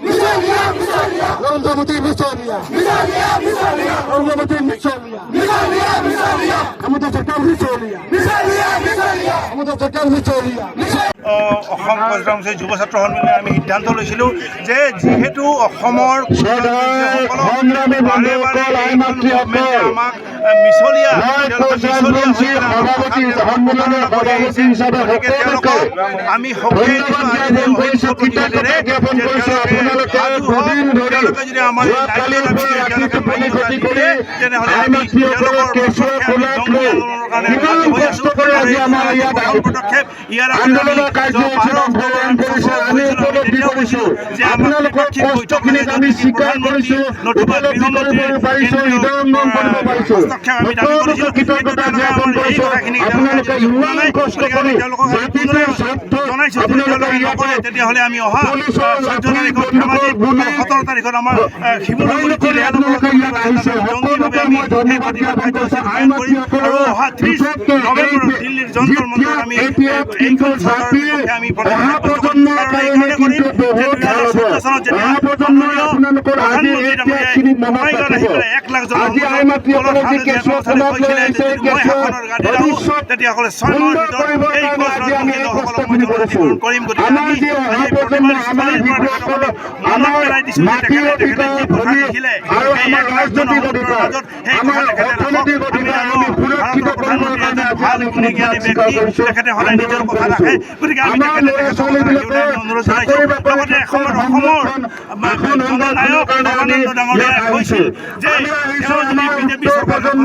মিছলীয়া ৰংগমতী মিছলীয়া ৰংগমতী মিছলীয়া আমাদেৰ সৰকাৰ মিছলীয়া আমাদেৰ সৰকাৰ মিছলীয়া। অসম কৰ্মচাৰী যুৱ ছাত্ৰ সন্মিলনে আমি সিদ্ধান্ত লৈছিলোঁ যে যিহেতু অসমৰ আমাক মিছলীয়া আমি যদি আমাৰ তেনেহ'লে আমি পদক্ষেপ ইয়াৰ তেতিয়াহ'লে আমি অহা 14 তাৰিখত ধেমাজিত 17 তাৰিখত আমাৰ শিৱসাগৰত জংগীভাৱে আমি সেই প্ৰতিবাদ কাৰ্যসূচী পালন কৰিম আৰু অহা 30 নৱেম্বৰত দিল্লীৰ যন্তৰ মন্তৰত আমি এইখন চৰকাৰৰ আমি প্ৰধানমন্ত্ৰী তেতিয়াহ'লে 6 মাহৰ ভিতৰত এই কৰিম। গতিকে মনত পেলাই দিছোঁ যে তেখেতে যি কথা দেখিলে এই 1 লাখজন মাজত সেই কথা ভাৰতৰ প্ৰধানমন্ত্ৰী এজন ভাল গুণীজ্ঞানী ব্যক্তি, তেখেতে সদায় নিজৰ কথা ৰাখে। গতিকে আমি অনুৰোধ জনাইছোঁ। লগতে অসমৰ জননায়ক নৱানন্দ ডাঙৰীয়াই কৈছিল যে তেওঁ যদি বিজেপি চৰকাৰৰ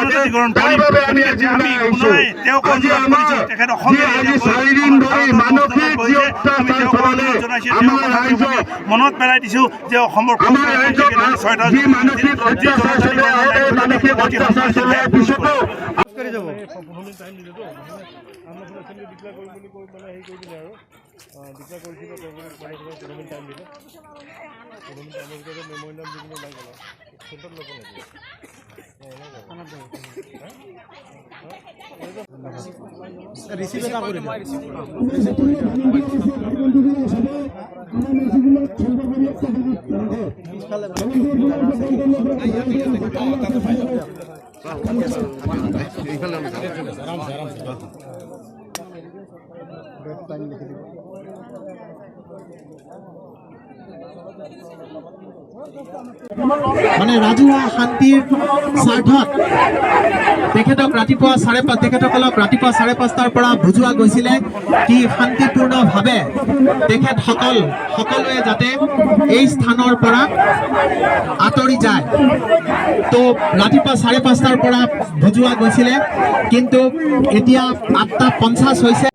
জনজাতিকৰণ কৰিম। আমি পুনৰাই তেওঁক অনুৰোধ কৰিছোঁ, তেখেত অসমীয়া মনত পেলাই দিছোঁ যে অসমৰ মানে ৰাজহুৱা শান্তিৰ স্বাৰ্থত তেখেতক ৰাতিপুৱা 5:30 তেখেতসকলক ৰাতিপুৱা 5:30টাৰ পৰা বুজোৱা গৈছিলে কি শান্তিপূৰ্ণভাৱে সকলোৱে যাতে এই স্থানৰ পৰা আঁতৰি যায়। তো ৰাতিপুৱা 5:30টাৰ পৰা বুজোৱা গৈছিলে, কিন্তু এতিয়া 8:50 হৈছে।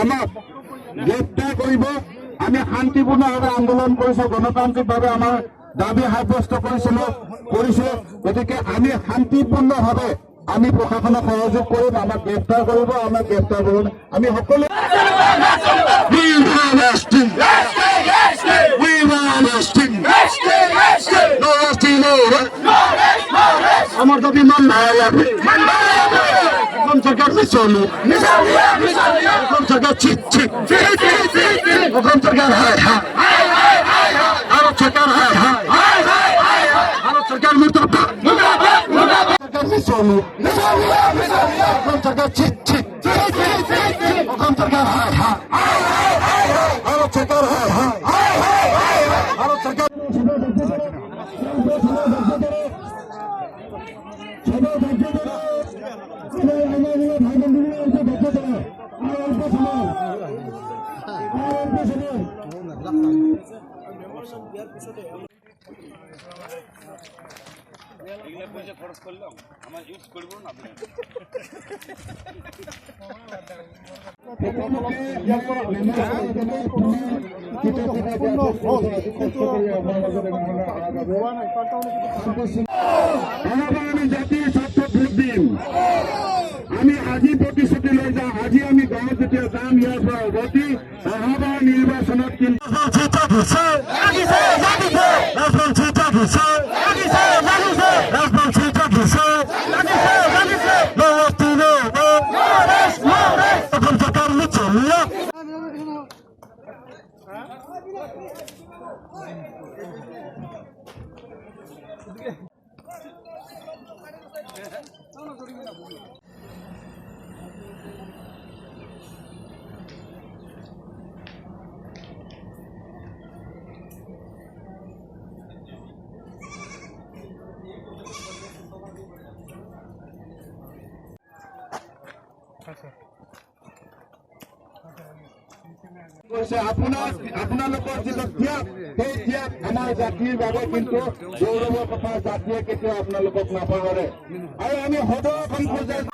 আমাক গ্ৰেপ্তাৰ কৰিব। আমি শান্তিপূৰ্ণভাৱে আন্দোলন কৰিছোঁ, গণতান্ত্ৰিকভাৱে আমাৰ দাবী সাব্যস্ত কৰিছোঁ। গতিকে আমি শান্তিপূৰ্ণভাৱে আমি প্ৰশাসনক সহযোগ কৰিম। আমাক গ্ৰেপ্তাৰ কৰিব, আমাক গ্ৰেপ্তাৰ কৰিব। আমি সকলো আমার দাবি এখন সরকার মিছলি, এখন সরকার এখন সরকার আরো সরকার আরো সরকার মিছলি, এখন সরকার এখন সরকার আরো সরকার আরো সরকার খরচ করলাম আমার ইউজ করব না। জাতীয় ছাত্র ভোট দিন। আমি আজি প্ৰতিশ্ৰুতি লৈ যাওঁ, আজি আমি গাঁৱত যেতিয়া যাম ইয়াৰ পৰা উভতি অহাবাৰ নিৰ্বাচনত কিন্তু ৰাজপথ আপোনালোকৰ যিটো ত্যাগ, সেই ত্যাগ আমাৰ জাতিৰ বাবে কিন্তু গৌৰৱৰ কথা। জাতিয়ে কেতিয়াও আপোনালোকক নাপাহৰে আৰু আমি সদৌ অসম পৰ্যায়ত